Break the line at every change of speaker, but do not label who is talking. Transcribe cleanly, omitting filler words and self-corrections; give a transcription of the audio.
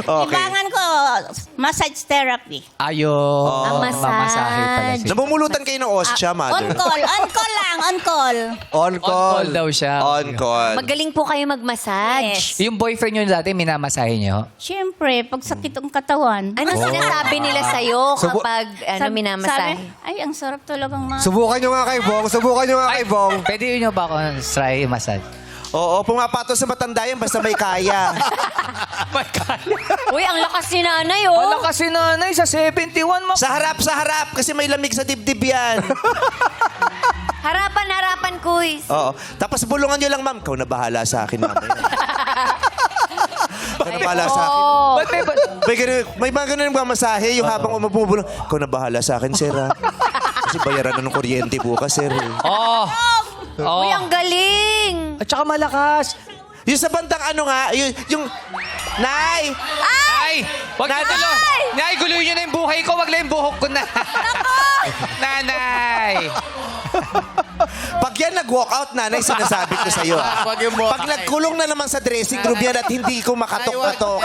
Libangan ko, massage therapy.
Ayun.
Ang
Mamasahe pala siya.
Namumulutan kayo ng ostya,
On
mother?
call. On call lang. On call.
On
On call daw siya.
On call.
Magaling po kayo mag-massage.
Yes.
Yung boyfriend nyo dati, minamasahe nyo?
Siyempre, pag sakit ang katawan.
Ano sinasabi nila sa'yo kapag minamasahe?
Sabi, ay, ang sarap talagang
Subukan nyo nga kay Bong. Subukan nyo nga kay Bong.
Pwede nyo ba ako try massage?
Oo, pumapato sa matanda yan basta may kaya.
Uy, ang lakas ni nanay, oh.
Wala kasi nanay sa 71,
Sa harap, kasi may lamig sa dibdib yan.
Harapan, kuys.
Oo. Tapos bulungan nyo lang, ma'am. Ikaw na bahala sa akin, mamaya. Ikaw na bahala sa akin.
Ba't
May mga ganun yung masahe, yung habang umabubulong. Ikaw na bahala sa akin, sir. Ha? Kasi bayaran na ng kuryente bukas, sir.
Oh!
Uy, ang galing.
At saka malakas.
Yung sa bandang ano nga, yung... Nay!
Ay! Wag na tulo! Nay, guluhin nyo na yung buhay ko. Wag lang yung buhok ko na. Nanay!
Pag yan nag-walk out, nanay, sinasabi ko sa'yo.
Wag yung walk
Pag nagkulong na naman sa dressing room yan at hindi ko makatok-katok.